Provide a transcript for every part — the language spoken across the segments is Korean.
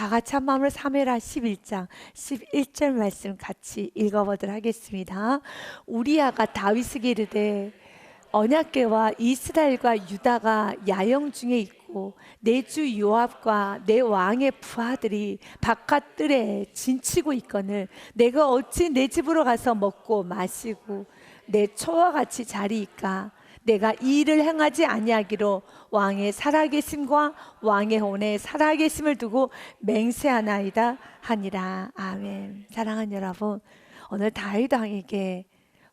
다 같이 한 마음으로 사무엘하 11장 11절 말씀 같이 읽어보도록 하겠습니다. 우리아가 다윗에게 이르되 언약궤와 이스라엘과 유다가 야영 중에 있고 내 주 요압과 내 왕의 부하들이 바깥 뜰에 진치고 있거늘 내가 어찌 내 집으로 가서 먹고 마시고 내 초와 같이 자리이까. 내가 이 일을 행하지 아니하기로 왕의 살아계심과 왕의 혼의 살아계심을 두고 맹세하나이다 하니라. 아멘. 사랑하는 여러분, 오늘 다윗 왕에게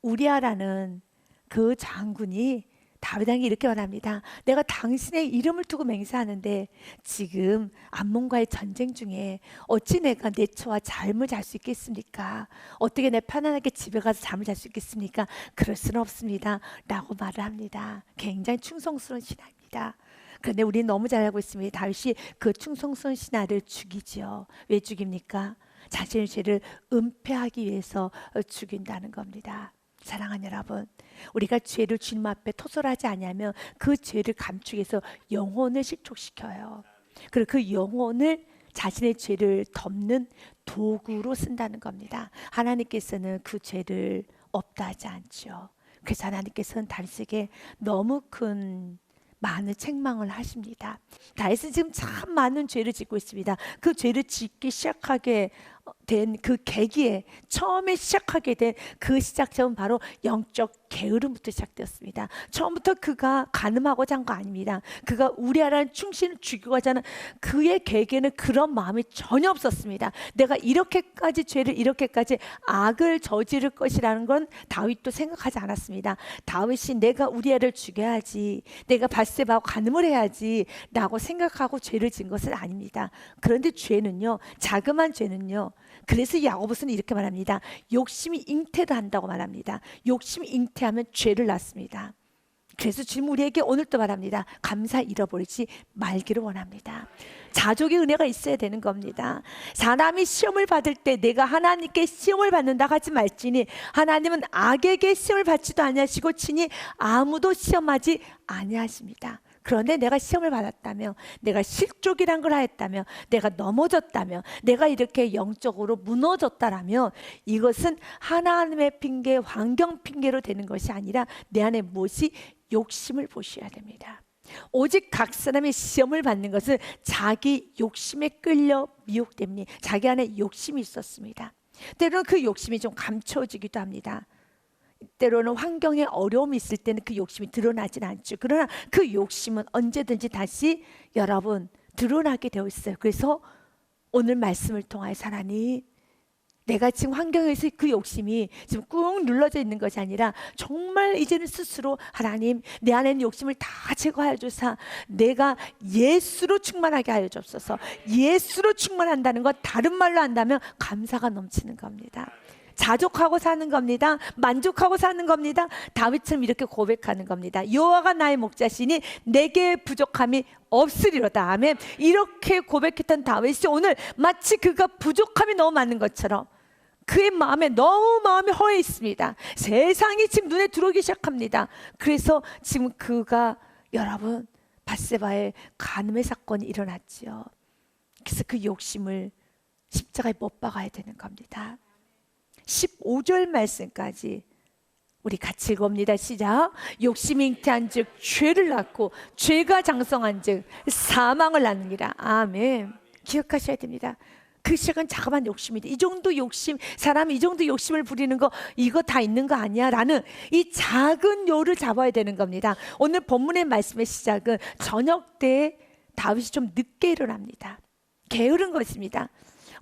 우리아라는 그 장군이 다윗 왕이 이렇게 말합니다. 내가 당신의 이름을 두고 맹세하는데 지금 암몬과의 전쟁 중에 어찌 내가 내 처와 잠을 잘 수 있겠습니까? 어떻게 내 편안하게 집에 가서 잠을 잘 수 있겠습니까? 그럴 수는 없습니다 라고 말을 합니다. 굉장히 충성스러운 신하입니다. 그런데 우리는 너무 잘 알고 있습니다. 다윗이 그 충성스러운 신하를 죽이죠. 왜 죽입니까? 자신의 죄를 은폐하기 위해서 죽인다는 겁니다. 사랑하는 여러분, 우리가 죄를 주님 앞에 토설하지 않으면 그 죄를 감추기 위해서 영혼을 실족시켜요. 그리고 그 영혼을 자신의 죄를 덮는 도구로 쓴다는 겁니다. 하나님께서는 그 죄를 없다 하지 않죠. 그래서 하나님께서는 다윗에게 너무 큰 많은 책망을 하십니다. 다윗은 지금 참 많은 죄를 짓고 있습니다. 그 죄를 짓기 시작하게 된 그 계기에 처음에 시작하게 된 그 시작점은 바로 영적 게으름부터 시작되었습니다. 처음부터 그가 간음하고자 한 거 아닙니다. 그가 우리아라는 충신을 죽이고자 하는 그의 계기에는 그런 마음이 전혀 없었습니다. 내가 이렇게까지 죄를 이렇게까지 악을 저지를 것이라는 건 다윗도 생각하지 않았습니다. 다윗이 내가 우리아를 죽여야지, 내가 밧세바하고 간음을 해야지 라고 생각하고 죄를 지은 것은 아닙니다. 그런데 죄는요, 자그마한 죄는요, 그래서 야고보서는 이렇게 말합니다. 욕심이 잉태를 한다고 말합니다. 욕심이 잉태하면 죄를 낳습니다. 그래서 주님 우리에게 오늘 또 말합니다. 감사 잃어버리지 말기를 원합니다. 자족의 은혜가 있어야 되는 겁니다. 사람이 시험을 받을 때 내가 하나님께 시험을 받는다 하지 말지니 하나님은 악에게 시험을 받지도 아니하시고 친히 아무도 시험하지 아니하십니다. 그런데 내가 시험을 받았다며, 내가 실족이란 걸 하였다며, 내가 넘어졌다며, 내가 이렇게 영적으로 무너졌다라면 이것은 하나님의 핑계, 환경 핑계로 되는 것이 아니라 내 안에 무엇이 욕심을 보셔야 됩니다. 오직 각 사람이 시험을 받는 것은 자기 욕심에 끌려 미혹됩니다. 자기 안에 욕심이 있었습니다. 때로는 그 욕심이 좀 감춰지기도 합니다. 때로는 환경에 어려움이 있을 때는 그 욕심이 드러나진 않죠. 그러나 그 욕심은 언제든지 다시 여러분 드러나게 되어 있어요. 그래서 오늘 말씀을 통하여 하나님, 내가 지금 환경에서 그 욕심이 지금 꾹 눌러져 있는 것이 아니라 정말 이제는 스스로 하나님, 내 안에 있는 욕심을 다 제거하여 주사 내가 예수로 충만하게 하여 주옵소서. 예수로 충만한다는 것, 다른 말로 한다면 감사가 넘치는 겁니다. 자족하고 사는 겁니다. 만족하고 사는 겁니다. 다윗처럼 이렇게 고백하는 겁니다. 여호와가 나의 목자시니 내게 부족함이 없으리로다. 아멘. 이렇게 고백했던 다윗이 오늘 마치 그가 부족함이 너무 많은 것처럼 그의 마음에 너무 마음이 허해 있습니다. 세상이 지금 눈에 들어오기 시작합니다. 그래서 지금 그가 여러분 밧세바의 간음의 사건이 일어났지요. 그래서 그 욕심을 십자가에 못 박아야 되는 겁니다. 15절 말씀까지 우리 같이 읽어봅니다. 시작. 욕심이 잉태한 즉 죄를 낳고 죄가 장성한 즉 사망을 낳느니라. 아멘. 기억하셔야 됩니다. 그 시작은 자그마한 욕심이다. 이 정도 욕심, 사람이 이 정도 욕심을 부리는 거 이거 다 있는 거 아니야? 라는 이 작은 요를 잡아야 되는 겁니다. 오늘 본문의 말씀의 시작은 저녁 때 다윗이 좀 늦게 일어납니다. 게으른 것입니다.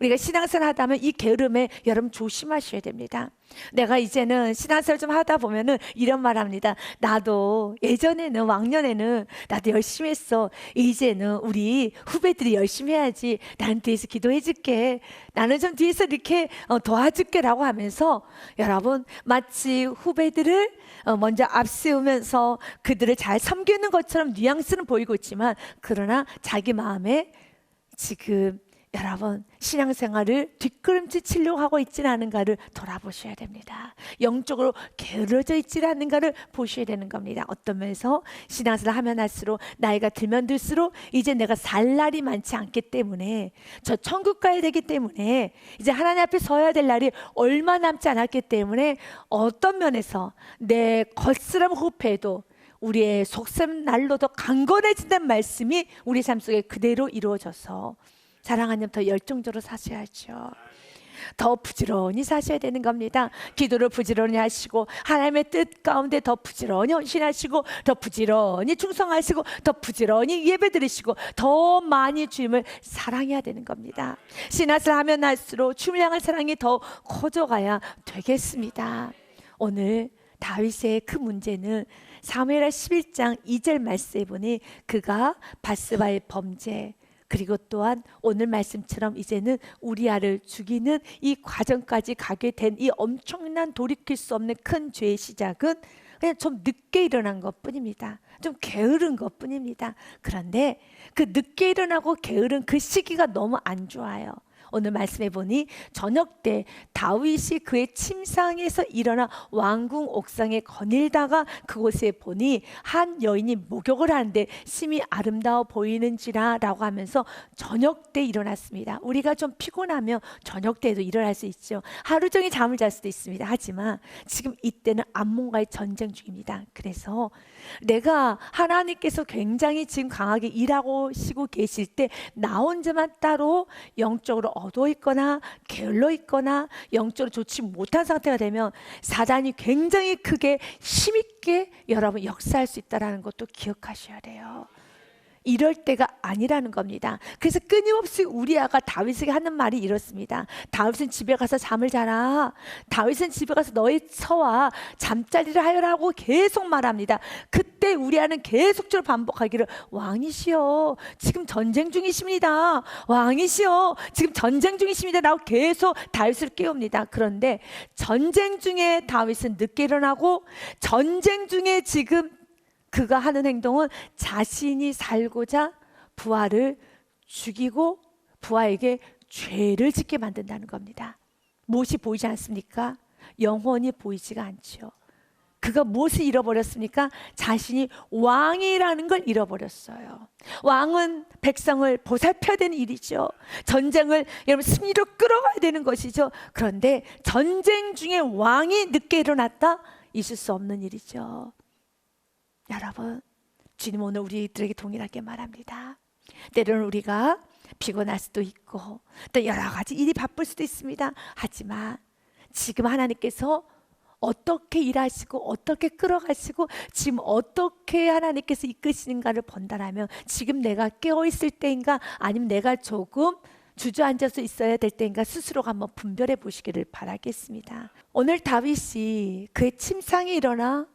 우리가 신앙생활 하다 보면 이 게으름에 여러분 조심하셔야 됩니다. 내가 이제는 신앙생활 좀 하다 보면은 이런 말 합니다. 나도 예전에는 왕년에는 나도 열심히 했어. 이제는 우리 후배들이 열심히 해야지. 나는 뒤에서 기도해 줄게. 나는 좀 뒤에서 이렇게 도와줄게 라고 하면서 여러분 마치 후배들을 먼저 앞세우면서 그들을 잘 섬기는 것처럼 뉘앙스는 보이고 있지만 그러나 자기 마음에 지금 여러분, 신앙생활을 뒷걸음질 치려고 하고 있지는 않은가를 돌아보셔야 됩니다. 영적으로 게을러져 있지 않는가를 보셔야 되는 겁니다. 어떤 면에서 신앙생활을 하면 할수록 나이가 들면 들수록 이제 내가 살 날이 많지 않기 때문에, 저 천국 가야 되기 때문에, 이제 하나님 앞에 서야 될 날이 얼마 남지 않았기 때문에 어떤 면에서 내 겉사람 호흡에도 우리의 속셈 날로도 강건해진다는 말씀이 우리 삶 속에 그대로 이루어져서 사랑하님 더 열정적으로 사셔야죠. 더 부지런히 사셔야 되는 겁니다. 기도를 부지런히 하시고 하나님의 뜻 가운데 더 부지런히 헌신하시고 더 부지런히 충성하시고 더 부지런히 예배 드리시고 더 많이 주님을 사랑해야 되는 겁니다. 신앙생활 하면 할수록 주님을 향한 사랑이 더 커져가야 되겠습니다. 오늘 다윗의 그 문제는 사무엘하 11장 2절 말씀에 보니 그가 밧세바의 범죄, 그리고 또한 오늘 말씀처럼 이제는 우리아를 죽이는 이 과정까지 가게 된 이 엄청난 돌이킬 수 없는 큰 죄의 시작은 그냥 좀 늦게 일어난 것뿐입니다. 좀 게으른 것뿐입니다. 그런데 그 늦게 일어나고 게으른 그 시기가 너무 안 좋아요. 오늘 말씀해 보니 저녁 때 다윗이 그의 침상에서 일어나 왕궁 옥상에 거닐다가 그곳에 보니 한 여인이 목욕을 하는데 심히 아름다워 보이는지라 라고 하면서 저녁 때 일어났습니다. 우리가 좀 피곤하면 저녁 때도 일어날 수 있죠. 하루 종일 잠을 잘 수도 있습니다. 하지만 지금 이때는 암몬과의 전쟁 중입니다. 그래서 내가 하나님께서 굉장히 지금 강하게 일하고 시고 계실 때 나 혼자만 따로 영적으로 어두워 있거나 게을러 있거나 영적으로 좋지 못한 상태가 되면 사단이 굉장히 크게 힘있게 여러분 역사할 수 있다는 것도 기억하셔야 돼요. 이럴 때가 아니라는 겁니다. 그래서 끊임없이 우리아가 다윗에게 하는 말이 이렇습니다. 다윗은 집에 가서 잠을 자라. 다윗은 집에 가서 너의 처와 잠자리를 하여라고 계속 말합니다. 그때 우리아는 계속적으로 반복하기를 왕이시여 지금 전쟁 중이십니다. 왕이시여 지금 전쟁 중이십니다 라고 계속 다윗을 깨웁니다. 그런데 전쟁 중에 다윗은 늦게 일어나고 전쟁 중에 지금 그가 하는 행동은 자신이 살고자 부하를 죽이고 부하에게 죄를 짓게 만든다는 겁니다. 무엇이 보이지 않습니까? 영혼이 보이지가 않죠. 그가 무엇을 잃어버렸습니까? 자신이 왕이라는 걸 잃어버렸어요. 왕은 백성을 보살펴야 되는 일이죠. 전쟁을 여러분 승리로 끌어가야 되는 것이죠. 그런데 전쟁 중에 왕이 늦게 일어났다? 있을 수 없는 일이죠. 여러분, 주님 오늘 우리들에게 동일하게 말합니다. 때로는 우리가 피곤할 수도 있고 또 여러 가지 일이 바쁠 수도 있습니다. 하지만 지금 하나님께서 어떻게 일하시고 어떻게 끌어가시고 지금 어떻게 하나님께서 이끄시는가를 본다라면 지금 내가 깨어있을 때인가 아니면 내가 조금 주저앉아서 있어야 될 때인가 스스로가 한번 분별해 보시기를 바라겠습니다. 오늘 다윗이 그의 침상에 일어나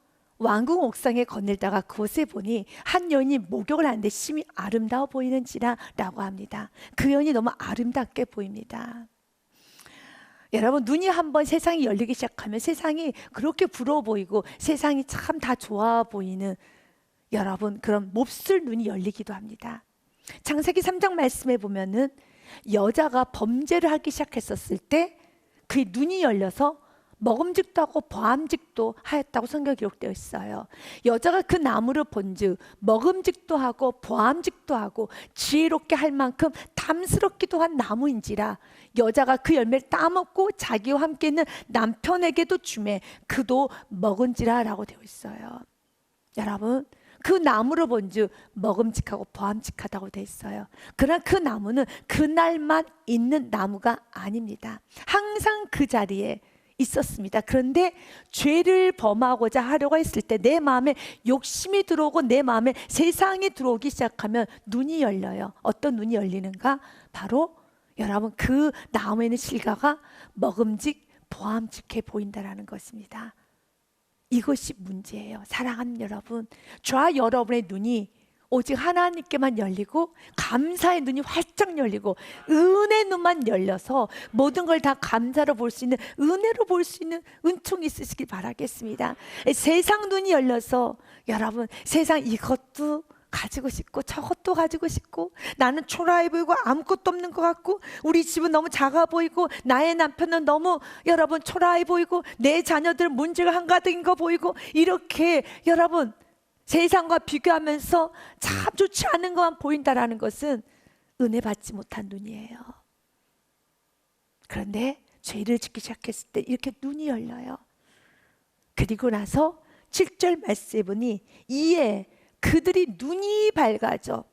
왕궁 옥상에 거닐다가 그곳에 보니 한 여인이 목욕을 하는데 심히 아름다워 보이는지라 라고 합니다. 그 여인이 너무 아름답게 보입니다. 여러분, 눈이 한번 세상이 열리기 시작하면 세상이 그렇게 부러워 보이고 세상이 참 다 좋아 보이는 여러분 그런 몹쓸 눈이 열리기도 합니다. 창세기 3장 말씀에 보면은 여자가 범죄를 하기 시작했었을 때 그의 눈이 열려서 먹음직도 하고 보암직도 하였다고 성경에 기록되어 있어요. 여자가 그 나무를 본즉 먹음직도 하고 보암직도 하고 지혜롭게 할 만큼 탐스럽기도 한 나무인지라 여자가 그 열매를 따먹고 자기와 함께 있는 남편에게도 주매 그도 먹은지라 라고 되어 있어요. 여러분, 그 나무를 본즉 먹음직하고 보암직하다고 되어 있어요. 그러나 그 나무는 그날만 있는 나무가 아닙니다. 항상 그 자리에 있었습니다. 그런데 죄를 범하고자 하려고 했을 때 내 마음에 욕심이 들어오고 내 마음에 세상이 들어오기 시작하면 눈이 열려요. 어떤 눈이 열리는가? 바로 여러분 그 나무에 있는 실과가 먹음직 보암직해 보인다는 것입니다. 이것이 문제예요. 사랑하는 여러분, 저와 여러분의 눈이 오직 하나님께만 열리고 감사의 눈이 활짝 열리고 은혜의 눈만 열려서 모든 걸 다 감사로 볼 수 있는 은혜로 볼 수 있는 은총이 있으시길 바라겠습니다. 세상 눈이 열려서 여러분 세상 이것도 가지고 싶고 저것도 가지고 싶고, 나는 초라해 보이고 아무것도 없는 것 같고, 우리 집은 너무 작아 보이고, 나의 남편은 너무 여러분 초라해 보이고, 내 자녀들은 문제가 한가득인 거 보이고, 이렇게 여러분 세상과 비교하면서 참 좋지 않은 것만 보인다라는 것은 은혜 받지 못한 눈이에요. 그런데 죄를 짓기 시작했을 때 이렇게 눈이 열려요. 그리고 나서 7절 말씀해 보니 이에 그들이 눈이 밝아져.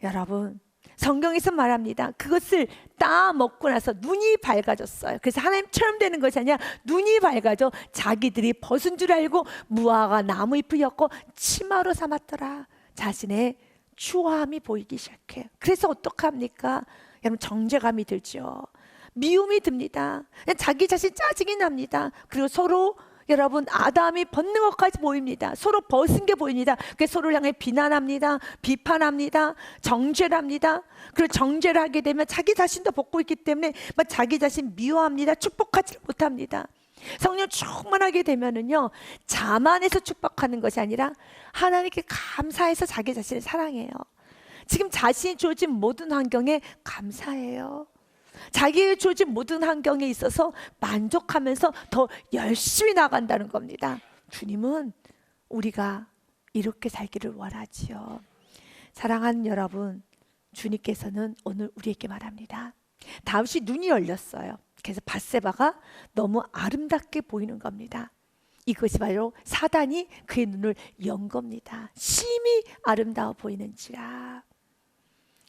여러분 성경에서 말합니다. 그것을 따 먹고 나서 눈이 밝아졌어요. 그래서 하나님처럼 되는 것이 아니라 눈이 밝아져 자기들이 벗은 줄 알고 무화과 나무 잎을 엮고 치마로 삼았더라. 자신의 추함이 보이기 시작해요. 그래서 어떡합니까? 여러분 정죄감이 들죠. 미움이 듭니다. 자기 자신 짜증이 납니다. 그리고 서로 여러분 아담이 벗는 것까지 보입니다. 서로 벗은 게 보입니다. 그래서 서로를 향해 비난합니다. 비판합니다. 정죄를 합니다. 그리고 정죄를 하게 되면 자기 자신도 벗고 있기 때문에 막 자기 자신 미워합니다. 축복하지 못합니다. 성령 충만하게 되면은요, 자만해서 축복하는 것이 아니라 하나님께 감사해서 자기 자신을 사랑해요. 지금 자신이 주어진 모든 환경에 감사해요. 자기에게 주어진 모든 환경에 있어서 만족하면서 더 열심히 나간다는 겁니다. 주님은 우리가 이렇게 살기를 원하지요. 사랑하는 여러분, 주님께서는 오늘 우리에게 말합니다. 다윗이 눈이 열렸어요. 그래서 밧세바가 너무 아름답게 보이는 겁니다. 이것이 바로 사단이 그의 눈을 연 겁니다. 심히 아름다워 보이는지라.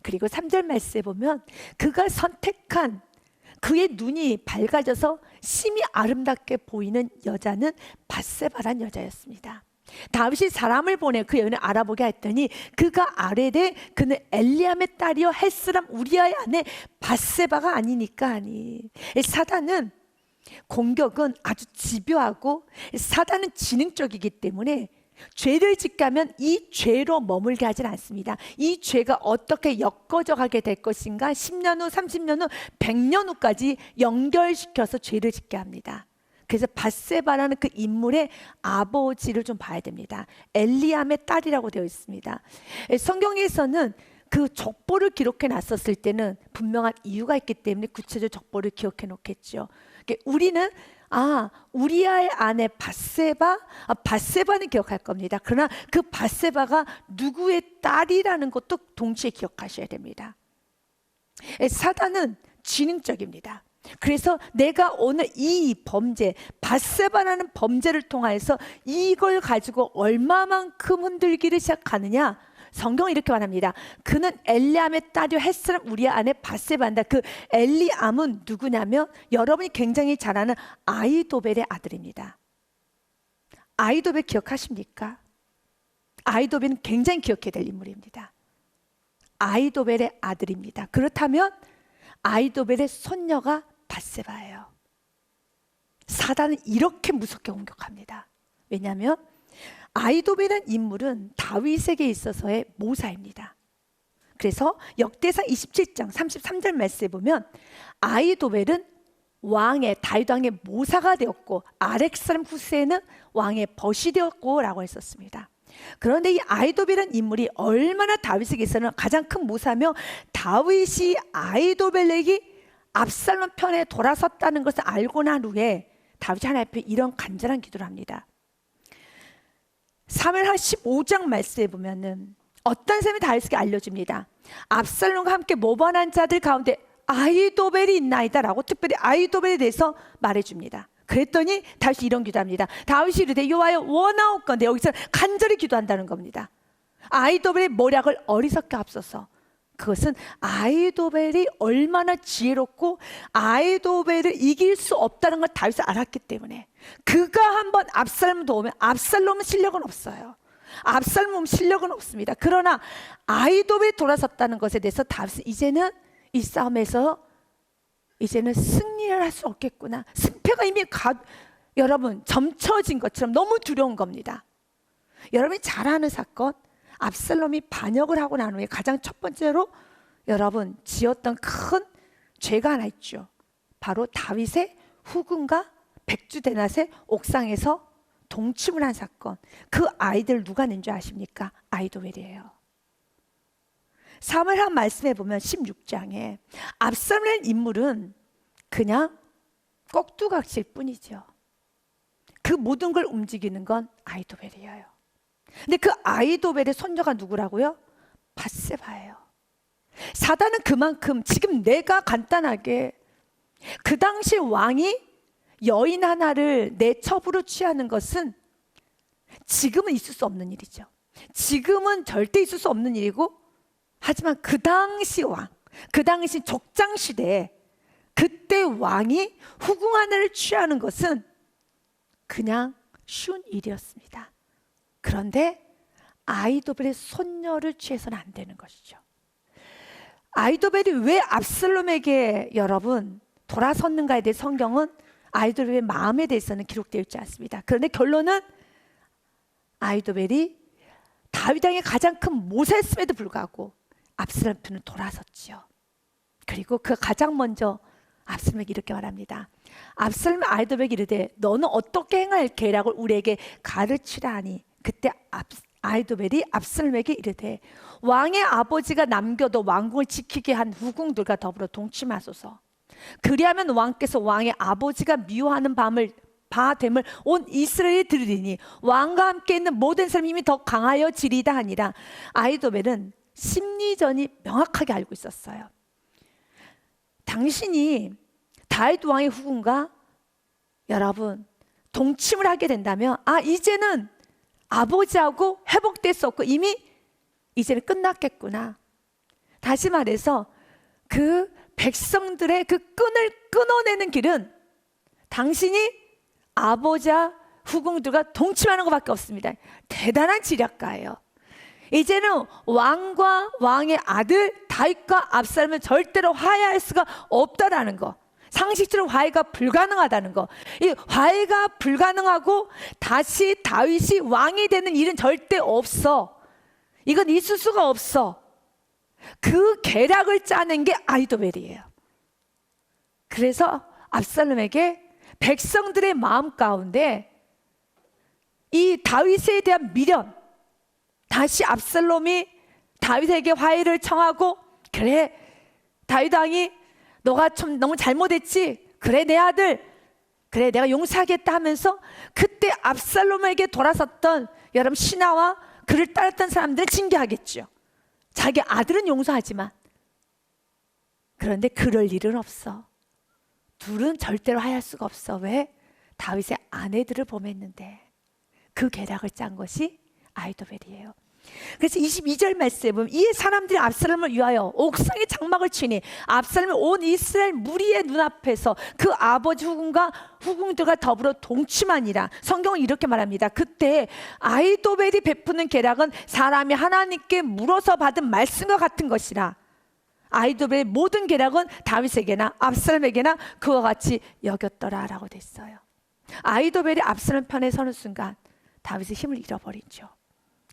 그리고 3절 말씀에 보면 그가 선택한 그의 눈이 밝아져서 심히 아름답게 보이는 여자는 밧세바란 여자였습니다. 다윗이 사람을 보내 그 여인을 알아보게 했더니 그가 아뢰되 그는 엘리암의 딸이요 햇사람 우리아의 아내 밧세바가 아니니까 하니. 사단은 공격은 아주 집요하고 사단은 지능적이기 때문에 죄를 짓가면 이 죄로 머물게 하진 않습니다. 이 죄가 어떻게 엮어져 가게 될 것인가 10년 후, 30년 후, 100년 후까지 연결시켜서 죄를 짓게 합니다. 그래서 밧세바라는 그 인물의 아버지를 좀 봐야 됩니다. 엘리암의 딸이라고 되어 있습니다. 성경에서는 그 족보를 기록해 놨었을 때는 분명한 이유가 있기 때문에 구체적 족보를 기억해 놓겠죠. 우리는 우리아의 아내 밧세바, 밧세바는 기억할 겁니다. 그러나 그 밧세바가 누구의 딸이라는 것도 동시에 기억하셔야 됩니다. 사단은 지능적입니다. 그래서 내가 오늘 이 범죄, 밧세바라는 범죄를 통하여서 이걸 가지고 얼마만큼 흔들기를 시작하느냐, 성경은 이렇게 말합니다. 그는 엘리암의 딸이요 햇사람 우리의 아내 밧세바인다. 그 엘리암은 누구냐면 여러분이 굉장히 잘 아는 아히도벨의 아들입니다. 아히도벨 기억하십니까? 아히도벨은 굉장히 기억해야 될 인물입니다. 아히도벨의 아들입니다. 그렇다면 아히도벨의 손녀가 밧세바예요. 사단은 이렇게 무섭게 공격합니다. 왜냐하면 아히도벨이라는 인물은 다윗에게 있어서의 모사입니다. 그래서 역대상 27장 33절 말씀에 보면 아히도벨은 왕의 다윗 왕의 모사가 되었고 아렉사람 후세는 왕의 벗이 되었고 라고 했었습니다. 그런데 이 아히도벨이라는 인물이 얼마나 다윗에게 있어서는 가장 큰 모사며 다윗이 아히도벨에게 압살롬 편에 돌아섰다는 것을 알고 난 후에 다윗이 하나님 앞에 이런 간절한 기도를 합니다. 사무엘하 15장 말씀에 보면은 어떤 사람이 다윗에게 알려줍니다. 압살롬과 함께 모반한 자들 가운데 아히도벨이 있나이다 라고 특별히 아히도벨에 대해서 말해줍니다. 그랬더니 다윗이 이런 기도합니다. 다윗이 이르되 여호와여 원하옵건대, 여기서 간절히 기도한다는 겁니다. 아히도벨의 모략을 어리석게 합소서. 그것은 아히도벨이 얼마나 지혜롭고 아히도벨을 이길 수 없다는 걸 다윗이 알았기 때문에, 그가 한번 압살롬을 도우면 압살롬은 실력은 없어요. 압살롬은 실력은 없습니다. 그러나 아히도벨이 돌아섰다는 것에 대해서 다윗은 이제는 이 싸움에서 이제는 승리를 할 수 없겠구나. 승패가 이미 여러분 점쳐진 것처럼 너무 두려운 겁니다. 여러분이 잘 아는 사건, 압살롬이 반역을 하고 난 후에 가장 첫 번째로 여러분 지었던 큰 죄가 하나 있죠. 바로 다윗의 후궁과 백주대낮의 옥상에서 동침을 한 사건. 그 아이들 누가 낸 줄 아십니까? 아히도벨이에요. 사무엘하 말씀해 보면 16장에 압살롬이라는 인물은 그냥 꼭두각시일 뿐이죠. 그 모든 걸 움직이는 건 아히도벨이에요. 근데 그 아히도벨의 손녀가 누구라고요? 밧세바예요. 사단은 그만큼 지금 내가 간단하게 그 당시 왕이 여인 하나를 내 첩으로 취하는 것은 지금은 있을 수 없는 일이죠. 지금은 절대 있을 수 없는 일이고, 하지만 그 당시 왕, 그 당시 족장 시대에 그때 왕이 후궁 하나를 취하는 것은 그냥 쉬운 일이었습니다. 그런데 아히도벨의 손녀를 취해서는 안 되는 것이죠. 아히도벨이 왜 압살롬에게 여러분 돌아섰는가에 대해 성경은 아히도벨의 마음에 대해서는 기록되어 있지 않습니다. 그런데 결론은 아히도벨이 다윗 왕의 가장 큰 모세였음에도 불구하고 압살롬 편을 돌아섰지요. 그리고 그 가장 먼저 압살롬에게 이렇게 말합니다. 압살롬이 아히도벨에게 이르되 너는 어떻게 행할 계략을 우리에게 가르치라 하니, 그때 아히도벨이 압살롬에게 이르되 왕의 아버지가 남겨도 왕궁을 지키게 한 후궁들과 더불어 동침하소서. 그리하면 왕께서 왕의 아버지가 미워하는 바됨을 온 이스라엘이 들으리니 왕과 함께 있는 모든 사람이 이미 더 강하여지리다 하니라. 아히도벨은 심리전이 명확하게 알고 있었어요. 당신이 다윗 왕의 후궁과 여러분 동침을 하게 된다면 이제는 아버지하고 회복될 수 없고 이미 이제는 끝났겠구나. 다시 말해서 그 백성들의 그 끈을 끊어내는 길은 당신이 아버지와 후궁들과 동침하는 것밖에 없습니다. 대단한 지략가예요. 이제는 왕과 왕의 아들 다윗과 압살롬은 절대로 화해할 수가 없다라는 거, 상식적으로 화해가 불가능하다는 거, 이 화해가 불가능하고 다시 다윗이 왕이 되는 일은 절대 없어. 이건 있을 수가 없어. 그 계략을 짜낸 게 아히도벨이에요. 그래서 압살롬에게 백성들의 마음 가운데 이 다윗에 대한 미련, 다시 압살롬이 다윗에게 화해를 청하고, 그래 다윗 왕이 너가 좀 너무 잘못했지, 그래 내 아들, 그래 내가 용서하겠다 하면서 그때 압살롬에게 돌아섰던 여러분 신하와 그를 따랐던 사람들을 징계하겠죠. 자기 아들은 용서하지만. 그런데 그럴 일은 없어. 둘은 절대로 화해할 수가 없어. 왜? 다윗의 아내들을 범했는데. 그 계략을 짠 것이 아히도벨이에요. 그래서 22절 말씀에 보면 이에 사람들이 압살롬을 위하여 옥상에 장막을 치니 압살롬이 온 이스라엘 무리의 눈앞에서 그 아버지 후궁들과 더불어 동침하니라. 성경은 이렇게 말합니다. 그때 아히도벨이 베푸는 계략은 사람이 하나님께 물어서 받은 말씀과 같은 것이라. 아히도벨의 모든 계략은 다윗에게나 압살롬에게나 그와 같이 여겼더라 라고 됐어요. 아히도벨이 압살롬 편에 서는 순간 다윗의 힘을 잃어버리죠.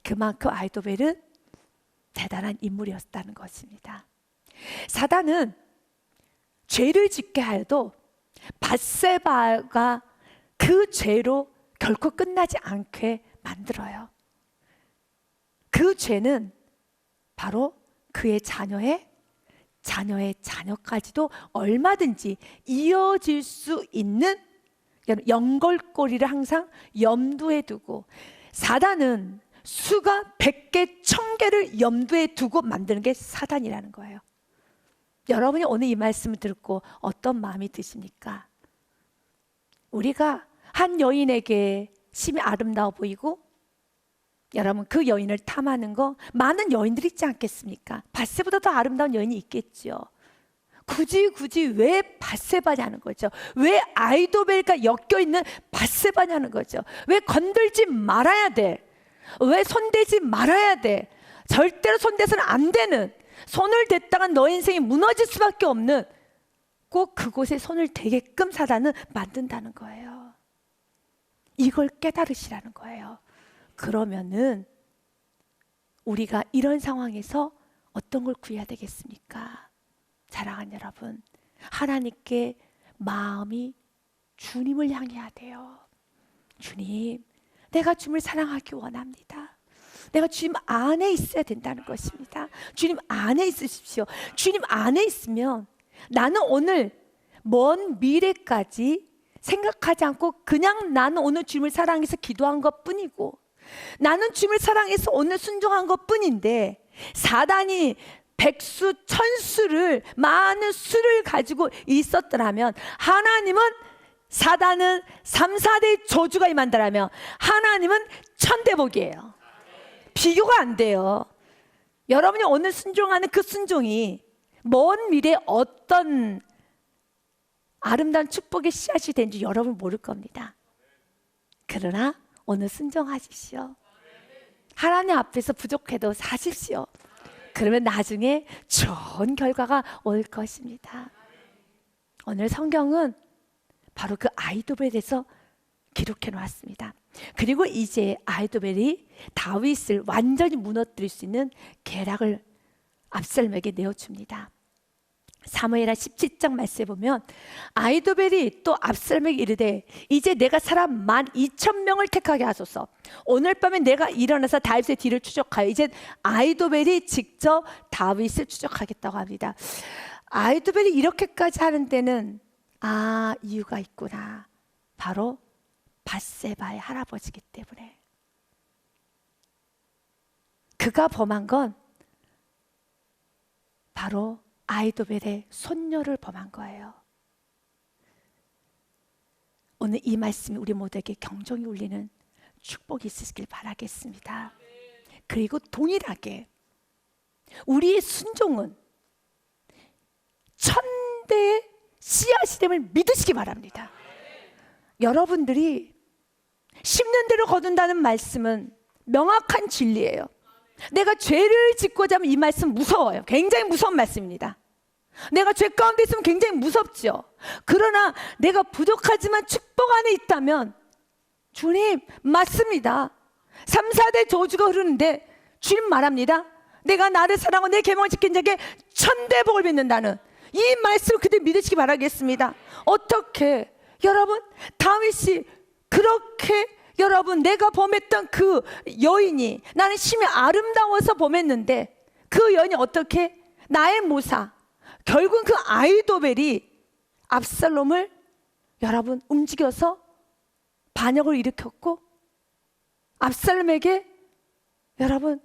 그만큼 아히도벨은 대단한 인물이었다는 것입니다. 사단은 죄를 짓게 하여도 밧세바가 그 죄로 결코 끝나지 않게 만들어요. 그 죄는 바로 그의 자녀의 자녀까지도 얼마든지 이어질 수 있는 연결고리를 항상 염두에 두고, 사단은 수가 100개, 1000개를 염두에 두고 만드는 게 사단이라는 거예요. 여러분이 오늘 이 말씀을 듣고 어떤 마음이 드십니까? 우리가 한 여인에게 심히 아름다워 보이고 여러분 그 여인을 탐하는 거, 많은 여인들이 있지 않겠습니까? 밧세보다 더 아름다운 여인이 있겠죠. 굳이 왜 밧세바냐는 거죠. 왜 아히도벨과 엮여있는 밧세바냐는 거죠. 왜 건들지 말아야 돼? 왜 손대지 말아야 돼? 절대로 손대서는 안 되는, 손을 댔다간 너 인생이 무너질 수밖에 없는, 꼭 그곳에 손을 대게끔 사단은 만든다는 거예요. 이걸 깨달으시라는 거예요. 그러면은 우리가 이런 상황에서 어떤 걸 구해야 되겠습니까? 사랑하는 여러분, 하나님께 마음이 주님을 향해야 돼요. 주님, 내가 주님을 사랑하기 원합니다. 내가 주님 안에 있어야 된다는 것입니다. 주님 안에 있으십시오. 주님 안에 있으면 나는 오늘 먼 미래까지 생각하지 않고 그냥 나는 오늘 주님을 사랑해서 기도한 것 뿐이고, 나는 주님을 사랑해서 오늘 순종한 것 뿐인데, 사단이 백수 천수를, 많은 수를 가지고 있었더라면, 하나님은, 사단은 3, 4대의 저주가 임한다라면 하나님은 천대복이에요. 비교가 안 돼요. 여러분이 오늘 순종하는 그 순종이 먼 미래에 어떤 아름다운 축복의 씨앗이 된지 여러분 모를 겁니다. 그러나 오늘 순종하십시오. 하나님 앞에서 부족해도 사십시오. 그러면 나중에 좋은 결과가 올 것입니다. 오늘 성경은 바로 그 아히도벨에 대해서 기록해 놓았습니다. 그리고 이제 아히도벨이 다윗을 완전히 무너뜨릴 수 있는 계략을 압살롬에게 내어줍니다. 사무엘하 17장 말씀에 보면 아히도벨이 또 압살롬에게 이르되 이제 내가 사람 12,000명을 택하게 하소서. 오늘 밤에 내가 일어나서 다윗의 뒤를 추적하여, 이제 아히도벨이 직접 다윗을 추적하겠다고 합니다. 아히도벨이 이렇게까지 하는 데는 이유가 있구나. 바로 밧세바의 할아버지이기 때문에. 그가 범한 건 바로 아히도벨의 손녀를 범한 거예요. 오늘 이 말씀이 우리 모두에게 경종이 울리는 축복이 있으시길 바라겠습니다. 그리고 동일하게 우리의 순종은 천대의 씨앗이 됨을 믿으시기 바랍니다. 여러분들이 심는 대로 거둔다는 말씀은 명확한 진리예요. 내가 죄를 짓고자 하면 이 말씀 무서워요. 굉장히 무서운 말씀입니다. 내가 죄 가운데 있으면 굉장히 무섭죠. 그러나 내가 부족하지만 축복 안에 있다면, 주님 맞습니다. 3, 4대 저주가 흐르는데 주님 말합니다. 내가 나를 사랑하고 내 계명을 지킨 자에게 천대복을 빚는다는 이 말씀을 그대로 믿으시기 바라겠습니다. 어떻게 여러분, 다윗이 그렇게, 여러분, 내가 범했던 그 여인이, 나는 심히 아름다워서 범했는데 그 여인이 어떻게, 나의 모사, 결국 그 아히도벨이 압살롬을 여러분 움직여서 반역을 일으켰고, 압살롬에게 여러분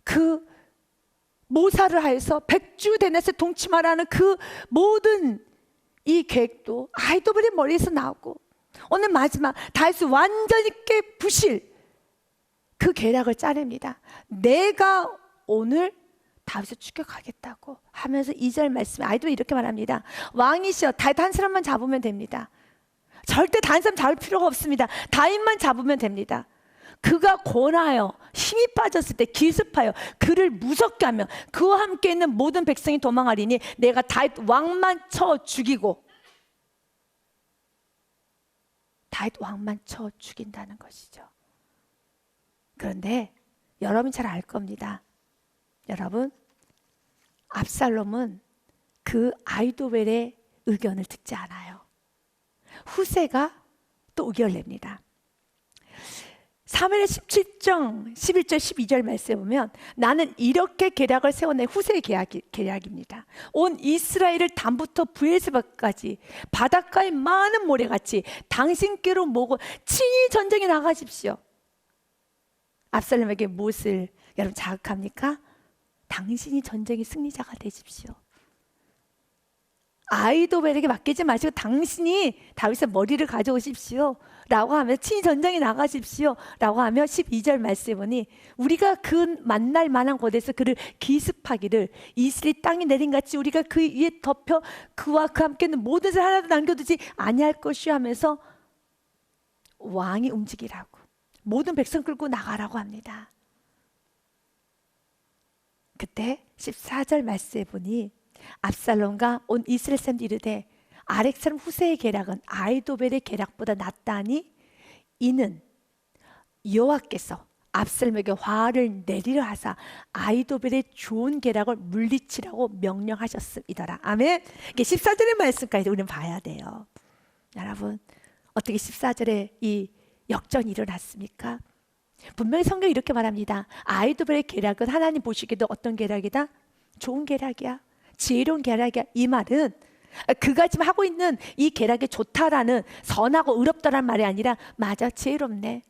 그 모사를 하여서 백주대낮에 동침하라는 그 모든 이 계획도 아히도벨의 머리에서 나오고, 오늘 마지막 다윗이 완전히 부실 그 계략을 짜냅니다. 내가 오늘 다윗을 추격하겠다고 하면서 2절 말씀에 아히도벨이 이렇게 말합니다. 왕이시여, 다윗 한 사람만 잡으면 됩니다. 절대 다른 사람 잡을 필요가 없습니다. 다윗만 잡으면 됩니다. 그가 권하여 힘이 빠졌을 때 기습하여 그를 무섭게 하면 그와 함께 있는 모든 백성이 도망하리니 내가 다윗 왕만 쳐 죽이고, 다윗 왕만 쳐 죽인다는 것이죠. 그런데 여러분 잘 알 겁니다. 여러분, 압살롬은 그 아히도벨의 의견을 듣지 않아요. 후세가 또 의견을 냅니다. 사무엘 17장 11절 12절 말씀에 보면 나는 이렇게 계략을 세워낸 후세의 계략입니다. 온 이스라엘을 단부터 브에르세바까지 바닷가의 많은 모래같이 당신께로 모고 친히 전쟁에 나가십시오. 압살롬에게 무엇을 여러분 자극합니까? 당신이 전쟁의 승리자가 되십시오. 아히도벨에게 맡기지 마시고 당신이 다윗의 머리를 가져오십시오 라고 하며 친히 전쟁에 나가십시오 라고 하며 12절 말씀에 보니 우리가 그 만날 만한 곳에서 그를 기습하기를 이스라엘 땅이 내린같이 우리가 그 위에 덮여 그와 그 함께 있는 모든 사람 하나도 남겨두지 아니할 것이요 하면서 왕이 움직이라고, 모든 백성 끌고 나가라고 합니다. 그때 14절 말씀에 보니 압살롬과 온 이스라엘 사람들이 이르되 아렉 사람 후세의 계략은 아히도벨의 계략보다 낫다니 이는 여호와께서 압살롬에게 화를 내리려 하사 아히도벨의 좋은 계략을 물리치라고 명령하셨음이더라. 아멘. 이게 14절의 말씀까지 우리는 봐야 돼요. 여러분, 어떻게 14절에 이 역전이 일어났습니까? 분명히 성경이 이렇게 말합니다. 아이도벨의 계략은 하나님 보시기에도 어떤 계략이다? 좋은 계략이야. 지혜로운 계략이야. 이 말은 그가 지금 하고 있는 이 계략이 좋다라는, 선하고 의롭다라는 말이 아니라 맞아, 지혜롭네.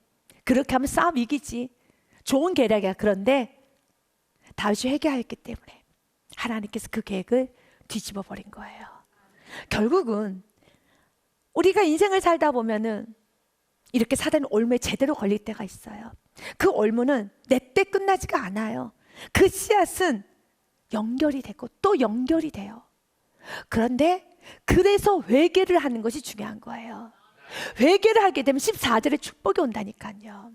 그렇게 하면 싸움 이기지. 좋은 계략이야. 그런데 다윗이 회개하였기 때문에 하나님께서 그 계획을 뒤집어 버린 거예요. 결국은 우리가 인생을 살다 보면은 이렇게 사단의 올무에 제대로 걸릴 때가 있어요. 그 올무는 내 때 끝나지가 않아요. 그 씨앗은 연결이 되고 또 연결이 돼요. 그런데 그래서 회개를 하는 것이 중요한 거예요. 회개를 하게 되면 14절에 축복이 온다니까요.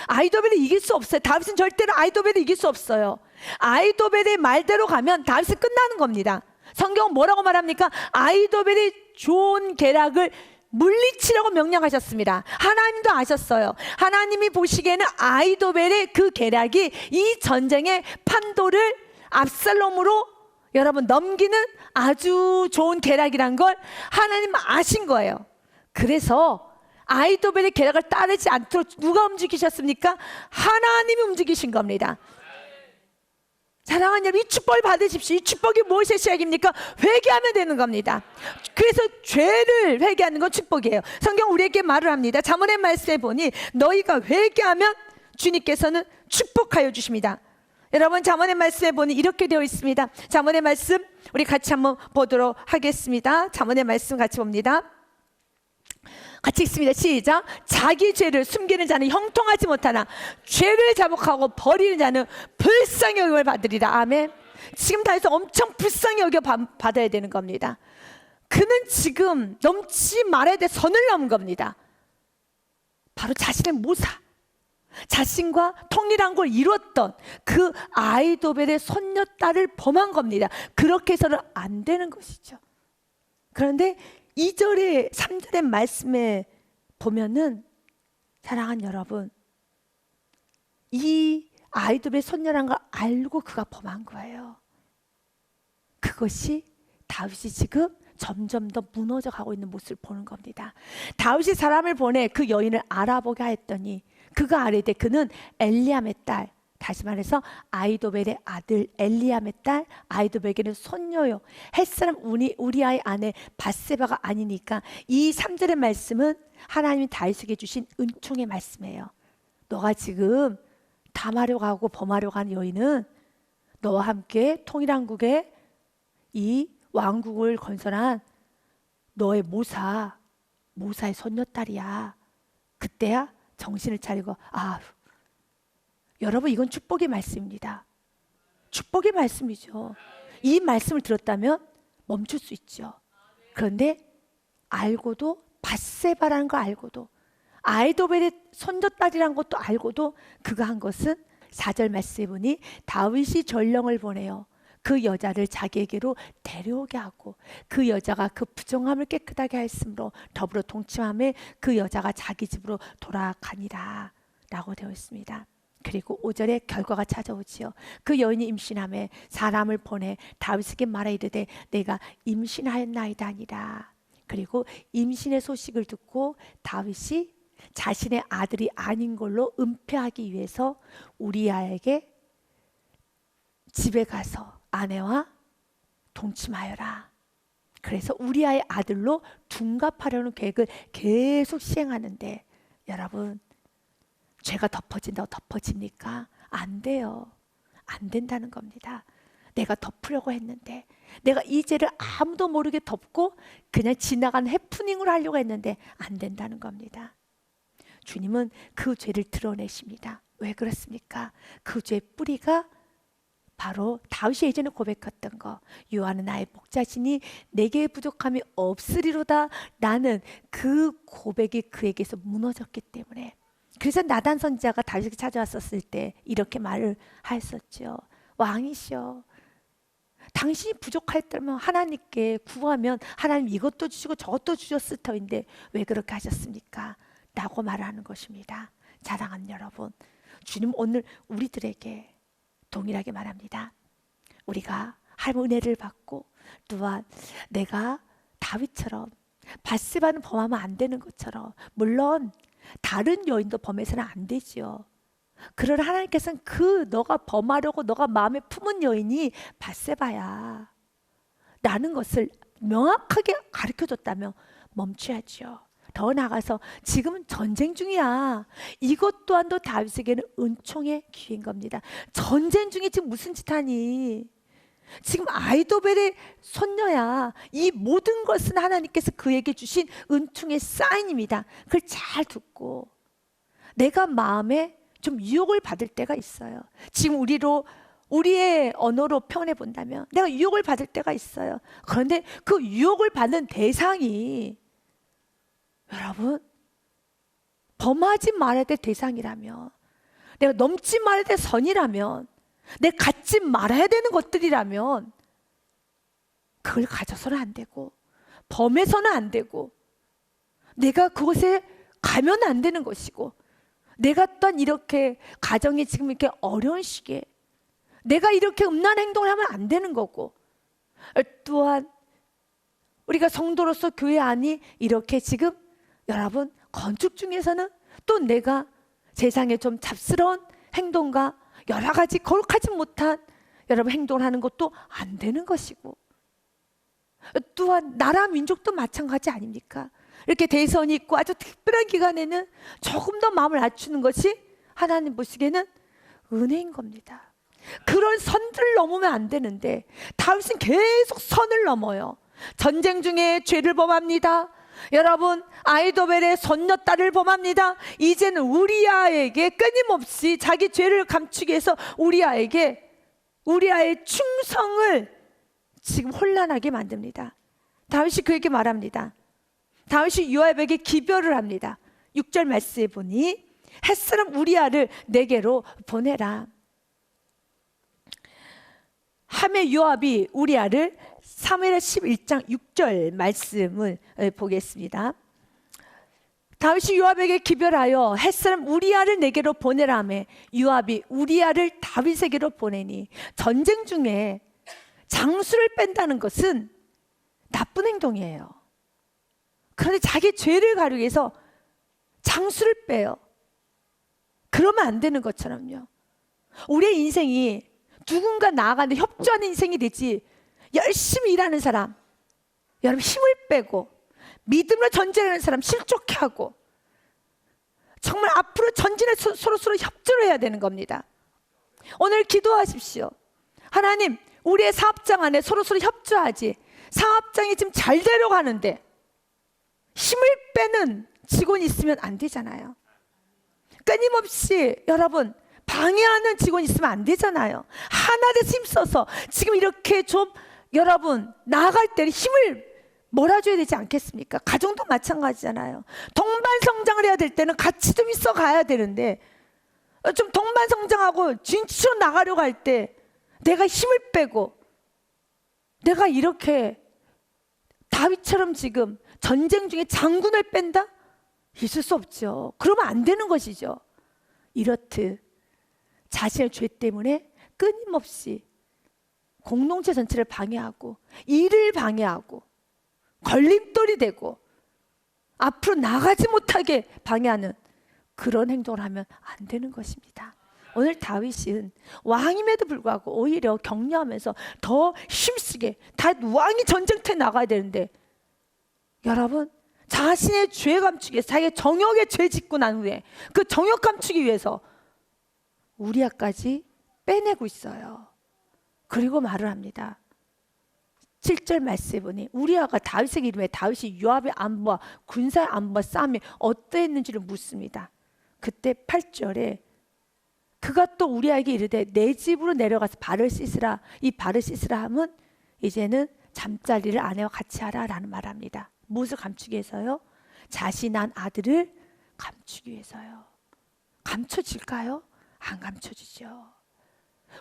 아이도벨을 이길 수 없어요. 다윗은 절대로 아이도벨을 이길 수 없어요. 아이도벨의 말대로 가면 다윗은 끝나는 겁니다. 성경은 뭐라고 말합니까? 아이도벨이 좋은 계략을 물리치라고 명령하셨습니다. 하나님도 아셨어요. 하나님이 보시기에는 아이도벨의 그 계략이 이 전쟁의 판도를 압살롬으로 여러분 넘기는 아주 좋은 계략이란 걸 하나님 아신 거예요. 그래서 아이도벨의 계략을 따르지 않도록 누가 움직이셨습니까? 하나님이 움직이신 겁니다. 사랑하는 여러분, 이 축복을 받으십시오. 이 축복이 무엇의 시작입니까? 회개하면 되는 겁니다. 그래서 죄를 회개하는 건 축복이에요. 성경 우리에게 말을 합니다. 잠언의 말씀에 보니 너희가 회개하면 주님께서는 축복하여 주십니다. 여러분, 잠언의 말씀에 보니 이렇게 되어 있습니다. 잠언의 말씀 우리 같이 한번 보도록 하겠습니다. 잠언의 말씀 같이 봅니다. 같이 읽습니다. 시작. 자기 죄를 숨기는 자는 형통하지 못하나 죄를 자복하고 버리는 자는 불쌍히 여김을 받으리라. 아멘. 지금 다해서 엄청 불쌍히 여겨 받아야 되는 겁니다. 그는 지금 넘지 말아야 될 선을 넘은 겁니다. 바로 자신의 모사, 자신과 통일한 걸 이뤘던 그 아이도벨의 손녀딸을 범한 겁니다. 그렇게 해서는 안 되는 것이죠. 그런데 2절에 3절의 말씀에 보면은 사랑하는 여러분, 이 아이도벨의 손녀란 걸 알고 그가 범한 거예요. 그것이 다윗이 지금 점점 더 무너져 가고 있는 모습을 보는 겁니다. 다윗이 사람을 보내 그 여인을 알아보게 하였더니 그가 아뢰되 그는 엘리암의 딸, 다시 말해서 아이도벨의 아들 엘리암의 딸, 아이도벨에게는 손녀요, 햇사람 우리아의 아내 밧세바가 아니니까. 이 3절의 말씀은 하나님이 다윗에게 주신 은총의 말씀이에요. 너가 지금 담하려고 하고 범하려고 하는 여인은 너와 함께 통일왕국의 이 왕국을 건설한 너의 모사의 손녀딸이야. 그때야 정신을 차리고, 여러분, 이건 축복의 말씀입니다. 축복의 말씀이죠. 이 말씀을 들었다면 멈출 수 있죠. 그런데 알고도, 밧세바라는 걸 알고도, 아이도벨의 손녀딸이라는 것도 알고도 그가 한 것은 4절 말씀해 보니 다윗이 전령을 보내요. 그 여자를 자기에게로 데려오게 하고 그 여자가 그 부정함을 깨끗하게 하였으므로 더불어 동침함에 그 여자가 자기 집으로 돌아가니라 라고 되어 있습니다. 그리고 5절에 결과가 찾아오지요. 그 여인이 임신함에 사람을 보내 다윗에게 말하 이르되 내가 임신하였나이다 하니라. 그리고 임신의 소식을 듣고 다윗이 자신의 아들이 아닌 걸로 은폐하기 위해서 우리아에게 집에 가서 아내와 동침하여라. 그래서 우리아의 아들로 둔갑하려는 계획을 계속 시행하는데, 여러분, 죄가 덮어진다고 덮어집니까? 안 돼요. 안 된다는 겁니다. 내가 덮으려고 했는데, 내가 이 죄를 아무도 모르게 덮고 그냥 지나간 해프닝으로 하려고 했는데 안 된다는 겁니다. 주님은 그 죄를 드러내십니다. 왜 그렇습니까? 그 죄의 뿌리가 바로 다윗이 예전에 고백했던 거, 여호와는 나의 목자시니 내게 부족함이 없으리로다 라는 그 고백이 그에게서 무너졌기 때문에, 그래서 나단 선지자가 다윗에게 찾아왔었을 때 이렇게 말을 하였었죠. 왕이시여, 당신이 부족하였다면 하나님께 구하면 하나님 이것도 주시고 저것도 주셨을 터인데 왜 그렇게 하셨습니까? 라고 말하는 것입니다. 사랑하는 여러분, 주님 오늘 우리들에게 동일하게 말합니다. 우리가 할 은혜를 받고 또한 내가 다윗처럼 밧세바는 범하면 안 되는 것처럼, 물론 다른 여인도 범해서는 안 되지요. 그러나 하나님께서는 그 너가 범하려고 너가 마음에 품은 여인이 밧세바야 라는 것을 명확하게 가르쳐줬다면 멈춰야죠. 더 나아가서 지금은 전쟁 중이야. 이것 또한도 다윗에게는 은총의 기회인 겁니다. 전쟁 중에 지금 무슨 짓 하니? 지금 아이도벨의 손녀야. 이 모든 것은 하나님께서 그에게 주신 은총의 사인입니다. 그걸 잘 듣고 내가 마음에 좀 유혹을 받을 때가 있어요. 지금 우리의 언어로 표현해 본다면 내가 유혹을 받을 때가 있어요. 그런데 그 유혹을 받는 대상이 여러분 범하지 말아야 될 대상이라면, 내가 넘지 말아야 될 선이라면, 내가 갖지 말아야 되는 것들이라면 그걸 가져서는 안 되고 범해서는 안 되고 내가 그곳에 가면 안 되는 것이고, 내가 또한 이렇게 가정이 지금 이렇게 어려운 시기에 내가 이렇게 음란한 행동을 하면 안 되는 거고, 또한 우리가 성도로서 교회 안이 이렇게 지금 여러분 건축 중에서는 또 내가 세상에 좀 잡스러운 행동과 여러 가지 거룩하지 못한 여러분 행동을 하는 것도 안 되는 것이고, 또한 나라 민족도 마찬가지 아닙니까? 이렇게 대선이 있고 아주 특별한 기간에는 조금 더 마음을 낮추는 것이 하나님 보시기에는 은혜인 겁니다. 그런 선들을 넘으면 안 되는데 다윗은 계속 선을 넘어요. 전쟁 중에 죄를 범합니다. 여러분 아이도벨의 손녀딸을 범합니다. 이제는 우리아에게 끊임없이 자기 죄를 감추기 위해서 우리아의 충성을 지금 혼란하게 만듭니다. 다윗이 그에게 말합니다. 다윗이 요압에게 기별을 합니다. 6절 말씀에 보니 햇사람 우리아를 내게로 보내라 하매 요압이 우리아를, 사무엘 11장 6절 말씀을 보겠습니다. 다윗이 요압에게 기별하여 햇사람 우리아를 내게로 보내라 하매 요압이 우리아를 다윗에게로 보내니, 전쟁 중에 장수를 뺀다는 것은 나쁜 행동이에요. 그런데 자기 죄를 가리기 위해서 장수를 빼요. 그러면 안 되는 것처럼요. 우리의 인생이 누군가 나아가는데 협조하는 인생이 되지, 열심히 일하는 사람 여러분 힘을 빼고 믿음으로 전쟁하는 사람 실족해 하고 정말 앞으로 전진에 서로 협조를 해야 되는 겁니다. 오늘 기도하십시오. 하나님, 우리의 사업장 안에 서로 협조하지, 사업장이 지금 잘 되려가는데 힘을 빼는 직원이 있으면 안 되잖아요. 끊임없이 여러분 방해하는 직원이 있으면 안 되잖아요. 하나 돼서 힘써서 지금 이렇게 좀 여러분 나아갈 때 힘을 몰아줘야 되지 않겠습니까? 가정도 마찬가지잖아요. 동반 성장을 해야 될 때는 같이 좀 있어 가야 되는데, 좀 동반 성장하고 진치로 나가려고 할 때 내가 힘을 빼고 내가 이렇게 다윗처럼 지금 전쟁 중에 장군을 뺀다? 있을 수 없죠. 그러면 안 되는 것이죠. 이렇듯 자신의 죄 때문에 끊임없이 공동체 전체를 방해하고 일을 방해하고 걸림돌이 되고 앞으로 나가지 못하게 방해하는 그런 행동을 하면 안 되는 것입니다. 오늘 다윗은 왕임에도 불구하고 오히려 격려하면서 더 힘쓰게, 다 왕이 전쟁터에 나가야 되는데 여러분 자신의 죄 감추기 위해서, 자기의 정욕의 죄 짓고 난 후에 그 정욕 감추기 위해서 우리아까지 빼내고 있어요. 그리고 말을 합니다. 7절 말씀에 보니 우리아가 다윗에게 이름에 다윗이 요압의 안부와 군사의 안부와 싸움이 어떠했는지를 묻습니다. 그때 8절에 그가 또 우리아에게 이르되 내 집으로 내려가서 발을 씻으라. 이 발을 씻으라 함은 이제는 잠자리를 아내와 같이 하라 라는 말합니다. 무엇을 감추기 위해서요? 자신 난 아들을 감추기 위해서요. 감춰질까요? 안 감춰지죠.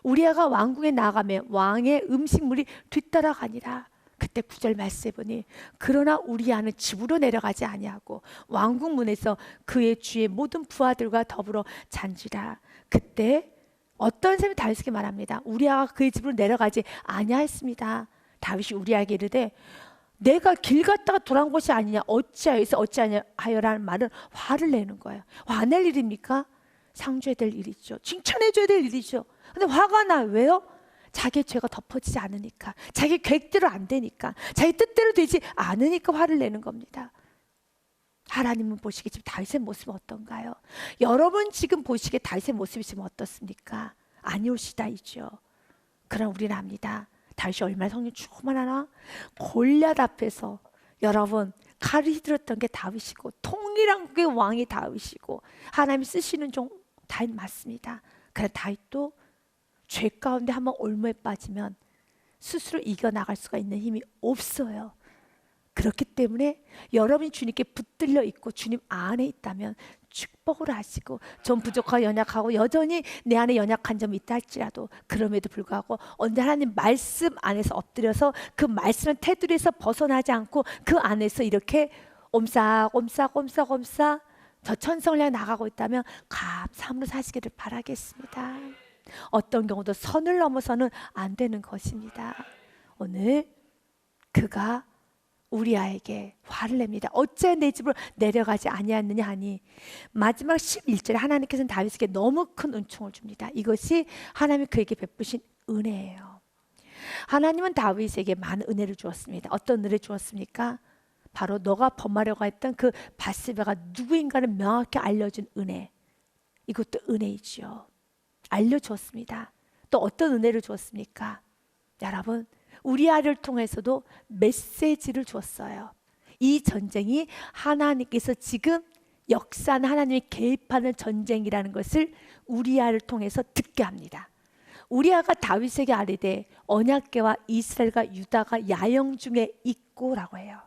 우리아가 왕궁에 나가면 왕의 음식물이 뒤따라가니라. 그때 9절 말씀해 보니 그러나 우리아는 집으로 내려가지 아니하고 왕궁 문에서 그의 주의 모든 부하들과 더불어 잔지라. 그때 어떤 사람이 다윗에게 말합니다. 우리아가 그의 집으로 내려가지 아니하였습니다. 다윗이 우리아에게 이르되 내가 길 갔다가 돌아온 것이 아니냐, 어찌하여라는 말은 화를 내는 거예요. 화낼 일입니까? 상주해야 될 일이죠. 칭찬해줘야 될 일이죠. 근데 화가 나. 왜요? 자기의 죄가 덮어지지 않으니까, 자기 계획대로 안 되니까, 자기 뜻대로 되지 않으니까 화를 내는 겁니다. 하나님은 보시기에 지금 다윗의 모습은 어떤가요? 여러분 지금 보시기에 다윗의 모습이 지금 어떻습니까? 아니올시다이죠. 그럼 우리는 압니다. 다윗이 얼마나 성령 충만하나? 골리앗 앞에서 여러분 칼을 휘둘렀던 게 다윗이고, 통일한 게 왕이 다윗이고, 하나님이 쓰시는 종 다윗 맞습니다. 그러나 다윗도 죄 가운데 한번 올무에 빠지면 스스로 이겨나갈 수가 있는 힘이 없어요. 그렇기 때문에 여러분이 주님께 붙들려 있고 주님 안에 있다면 축복을 하시고, 전 부족하고 연약하고 여전히 내 안에 연약한 점이 있다 할지라도 그럼에도 불구하고 언제 하나님 말씀 안에서 엎드려서 그 말씀의 테두리에서 벗어나지 않고 그 안에서 이렇게 옴싹 저 천성을 향해 나가고 있다면 감사함으로 사시기를 바라겠습니다. 어떤 경우도 선을 넘어서는 안 되는 것입니다. 오늘 그가 우리아에게 화를 냅니다. 어째 내 집으로 내려가지 아니하느냐 하니, 마지막 11절에 하나님께서는 다윗에게 너무 큰 은총을 줍니다. 이것이 하나님이 그에게 베푸신 은혜예요. 하나님은 다윗에게 많은 은혜를 주었습니다. 어떤 은혜를 주었습니까? 바로 너가 범하려고 했던 그 밧세바가 누구인가를 명확히 알려준 은혜. 이것도 은혜이지요. 알려주었습니다. 또 어떤 은혜를 주었습니까? 여러분, 우리아를 통해서도 메시지를 주었어요. 이 전쟁이 하나님께서 지금 역사는 하나님이 개입하는 전쟁이라는 것을 우리아를 통해서 듣게 합니다. 우리아가 다윗에게 아뢰되 언약궤와 이스라엘과 유다가 야영 중에 있고라고 해요.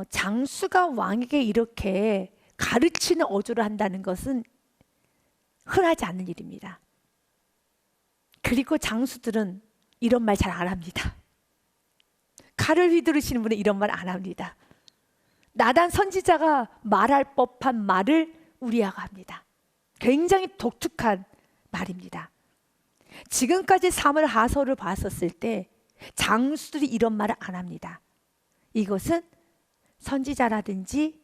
장수가 왕에게 이렇게 가르치는 어조를 한다는 것은 흔하지 않은 일입니다. 그리고 장수들은 이런 말 잘 안 합니다. 칼을 휘두르시는 분은 이런 말 안 합니다. 나단 선지자가 말할 법한 말을 우리아가 합니다. 굉장히 독특한 말입니다. 지금까지 사무엘 하서를 봤었을 때 장수들이 이런 말을 안 합니다. 이것은 선지자라든지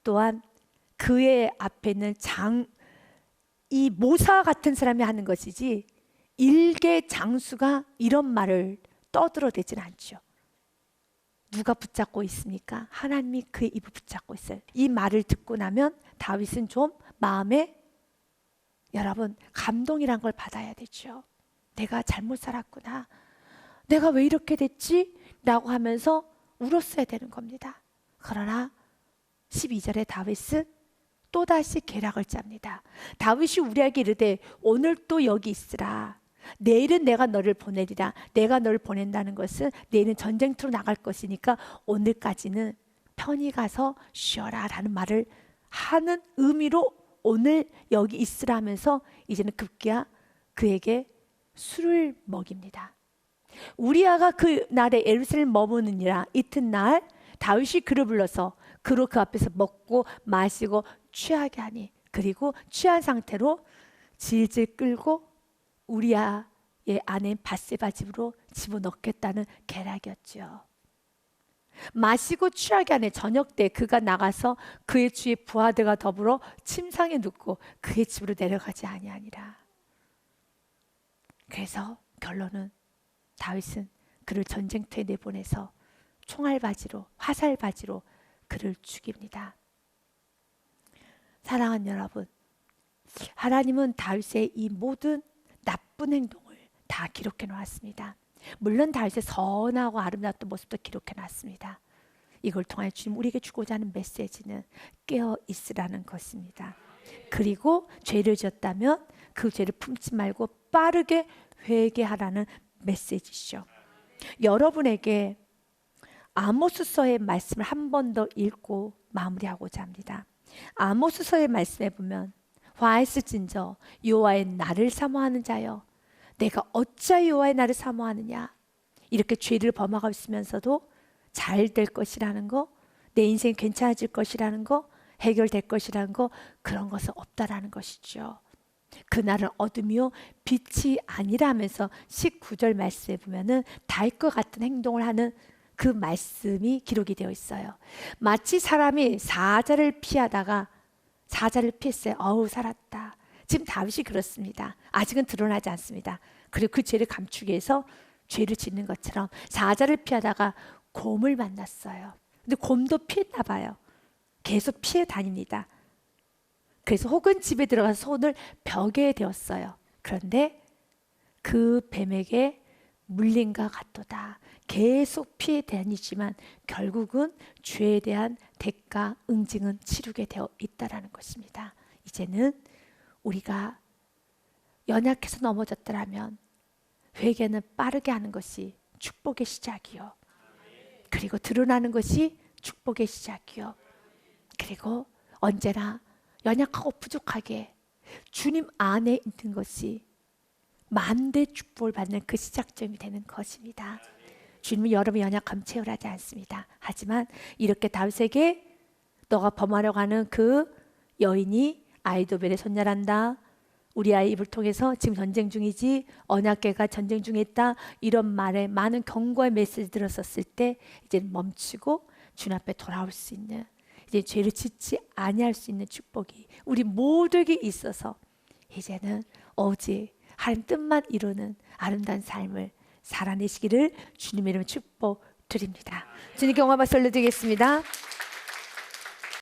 또한 그의 앞에 있는 이 모사 같은 사람이 하는 것이지, 일개 장수가 이런 말을 떠들어대진 않죠. 누가 붙잡고 있습니까? 하나님이 그의 입을 붙잡고 있어요. 이 말을 듣고 나면 다윗은 좀 마음에, 여러분, 감동이란 걸 받아야 되죠. 내가 잘못 살았구나, 내가 왜 이렇게 됐지? 라고 하면서 울었어야 되는 겁니다. 그러나 12절에 다윗은 또다시 계략을 짭니다. 다윗이 우리에게 이르되 오늘 또 여기 있으라. 내일은 내가 너를 보내리라. 내가 너를 보낸다는 것은 내일은 전쟁터로 나갈 것이니까 오늘까지는 편히 가서 쉬어라 라는 말을 하는 의미로 오늘 여기 있으라 하면서 이제는 급기야 그에게 술을 먹입니다. 우리아가 그 날에 예루살렘 머무느니라. 이튿날 다윗이 그를 불러서 그로 그 앞에서 먹고 마시고 취하게 하니, 그리고 취한 상태로 질질 끌고 우리아의 아내인 밧세바 집으로 집어넣겠다는 계략이었죠. 마시고 취하게 하니 저녁 때 그가 나가서 그의 주위 부하들과 더불어 침상에 눕고 그의 집으로 내려가지 아니하니라. 그래서 결론은 다윗은 그를 전쟁터에 내보내서 총알바지로, 화살바지로 그를 죽입니다. 사랑하는 여러분, 하나님은 다윗의 이 모든 나쁜 행동을 다 기록해 놓았습니다. 물론 다윗의 선하고 아름다웠던 모습도 기록해 놨습니다. 이걸 통해 주님 우리에게 주고자 하는 메시지는 깨어 있으라는 것입니다. 그리고 죄를 지었다면 그 죄를 품지 말고 빠르게 회개하라는 메시지죠. 여러분에게 아모스서의 말씀을 한 번 더 읽고 마무리하고자 합니다. 아모스서의 말씀에 보면 화했을진저 여호와의 날을 사모하는 자여, 내가 어찌하여 여호와의 날을 사모하느냐. 이렇게 죄를 범하고 있으면서도 잘 될 것이라는 거, 내 인생이 괜찮아질 것이라는 거, 해결될 것이라는 거, 그런 것은 없다라는 것이죠. 그날은 어둠이요 빛이 아니라 하면서 19절 말씀에 보면은 다윗과 같은 행동을 하는 그 말씀이 기록이 되어 있어요. 마치 사람이 사자를 피하다가 사자를 피했어요. 어우, 살았다. 지금 다윗이 그렇습니다. 아직은 드러나지 않습니다. 그리고 그 죄를 감추기 위해서 죄를 짓는 것처럼 사자를 피하다가 곰을 만났어요. 근데 곰도 피했나 봐요. 계속 피해 다닙니다. 그래서 혹은 집에 들어가서 손을 벽에 대었어요. 그런데 그 뱀에게 물린과 같도다. 계속 피해 다니지만 결국은 죄에 대한 대가 응징은 치르게 되어 있다라는 것입니다. 이제는 우리가 연약해서 넘어졌더라면 회개는 빠르게 하는 것이 축복의 시작이요. 그리고 드러나는 것이 축복의 시작이요. 그리고 언제나 연약하고 부족하게 주님 안에 있는 것이 만대 축복을 받는 그 시작점이 되는 것입니다. 주님은 여러분 연약함 채울하지 않습니다. 하지만 이렇게 다윗에게 너가 범하려고 하는 그 여인이 아이도벨의 손녀란다. 우리 아이 입을 통해서 지금 전쟁 중이지, 언약궤가 전쟁 중에 있다, 이런 말에 많은 경고의 메시지 들었었을 때 이제 멈추고 주님 앞에 돌아올 수 있는, 이제 죄를 짓지 아니할 수 있는 축복이 우리 모두에게 있어서 이제는 오직 하나님 뜻만 이루는 아름다운 삶을 살아내시기를 주님의 이름으로 축복드립니다. 주님께 영광 박수 올려드리겠습니다.